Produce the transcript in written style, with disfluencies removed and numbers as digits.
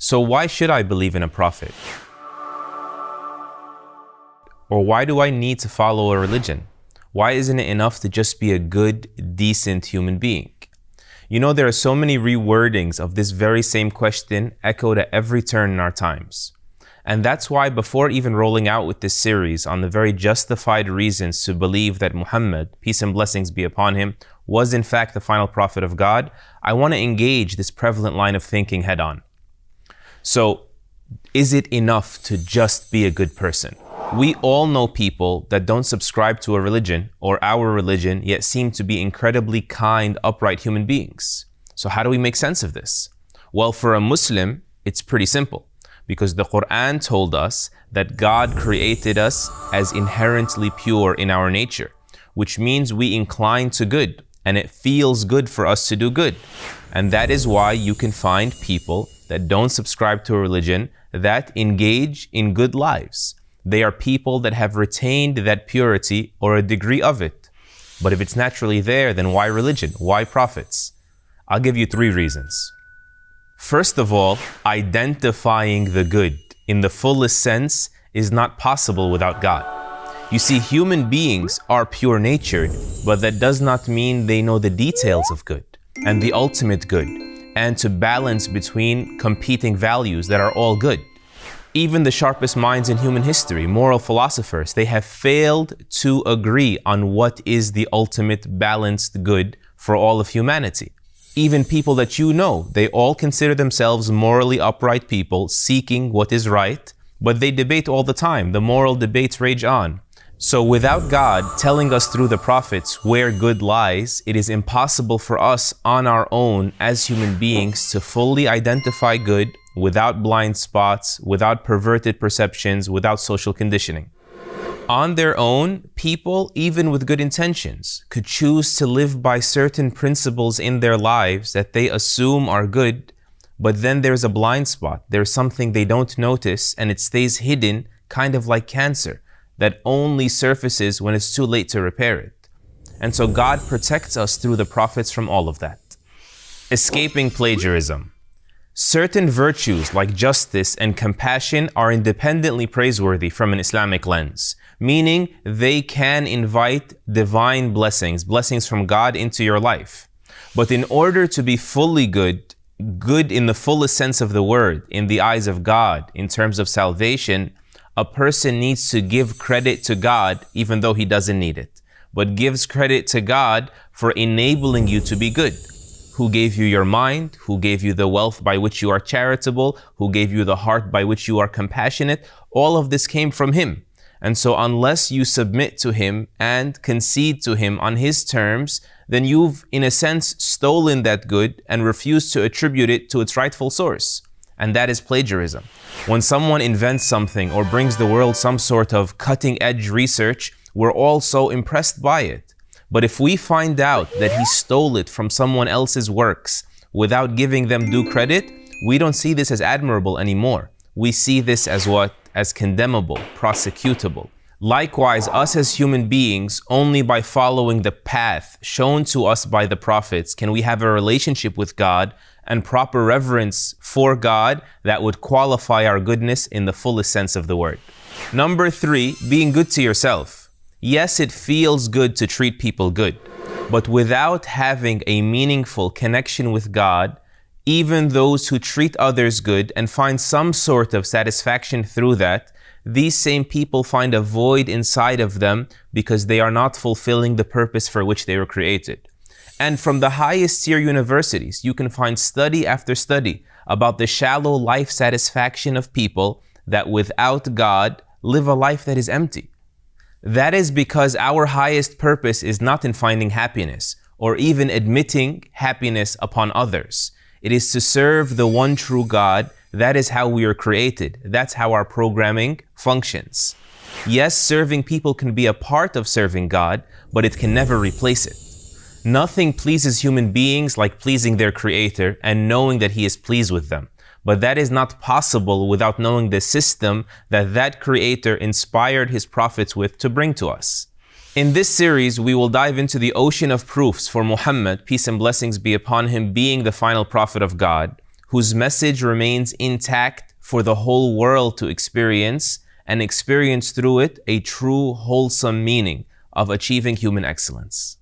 So why should I believe in a prophet? Or why do I need to follow a religion? Why isn't it enough to just be a good, decent human being? You know, there are so many rewordings of this very same question echoed at every turn in our times. And that's why before even rolling out with this series on the very justified reasons to believe that Muhammad, peace and blessings be upon him, was in fact the final prophet of God, I want to engage this prevalent line of thinking head on. So, is it enough to just be a good person? We all know people that don't subscribe to a religion or our religion, yet seem to be incredibly kind, upright human beings. So how do we make sense of this? Well, for a Muslim, it's pretty simple. Because the Quran told us that God created us as inherently pure in our nature, which means we incline to good, and it feels good for us to do good. And that is why you can find people that don't subscribe to a religion that engage in good lives. They are people that have retained that purity or a degree of it. But if it's naturally there, then why religion? Why prophets? I'll give you 3 reasons. First of all, identifying the good in the fullest sense is not possible without God. You see, human beings are pure-natured, but that does not mean they know the details of good and the ultimate good, and to balance between competing values that are all good. Even the sharpest minds in human history, moral philosophers, they have failed to agree on what is the ultimate balanced good for all of humanity. Even people that you know, they all consider themselves morally upright people seeking what is right, but they debate all the time. The moral debates rage on. So without God telling us through the prophets where good lies, it is impossible for us on our own as human beings to fully identify good without blind spots, without perverted perceptions, without social conditioning. On their own, people, even with good intentions, could choose to live by certain principles in their lives that they assume are good, but then there's a blind spot. There's something they don't notice, and it stays hidden, kind of like cancer, that only surfaces when it's too late to repair it. And so God protects us through the prophets from all of that. Escaping plagiarism. Certain virtues like justice and compassion are independently praiseworthy from an Islamic lens, meaning they can invite divine blessings, blessings from God into your life. But in order to be fully good, good in the fullest sense of the word, in the eyes of God, in terms of salvation, a person needs to give credit to God even though he doesn't need it, but gives credit to God for enabling you to be good. Who gave you your mind, who gave you the wealth by which you are charitable, who gave you the heart by which you are compassionate. All of this came from him. And so unless you submit to him and concede to him on his terms, then you've, in a sense, stolen that good and refused to attribute it to its rightful source. And that is plagiarism. When someone invents something or brings the world some sort of cutting-edge research, we're all so impressed by it. But if we find out that he stole it from someone else's works without giving them due credit, we don't see this as admirable anymore. We see this as what? As condemnable, prosecutable. Likewise, us as human beings, only by following the path shown to us by the prophets can we have a relationship with God and proper reverence for God that would qualify our goodness in the fullest sense of the word. Number 3, being good to yourself. Yes, it feels good to treat people good, but without having a meaningful connection with God, even those who treat others good and find some sort of satisfaction through that, these same people find a void inside of them because they are not fulfilling the purpose for which they were created. And from the highest tier universities, you can find study after study about the shallow life satisfaction of people that without God live a life that is empty. That is because our highest purpose is not in finding happiness or even admitting happiness upon others. It is to serve the one true God. That is how we are created. That's how our programming functions. Yes, serving people can be a part of serving God, but it can never replace it. Nothing pleases human beings like pleasing their Creator and knowing that He is pleased with them. But that is not possible without knowing the system that Creator inspired His prophets with to bring to us. In this series, we will dive into the ocean of proofs for Muhammad, peace and blessings be upon him, being the final prophet of God, whose message remains intact for the whole world to experience, and experience through it a true wholesome meaning of achieving human excellence.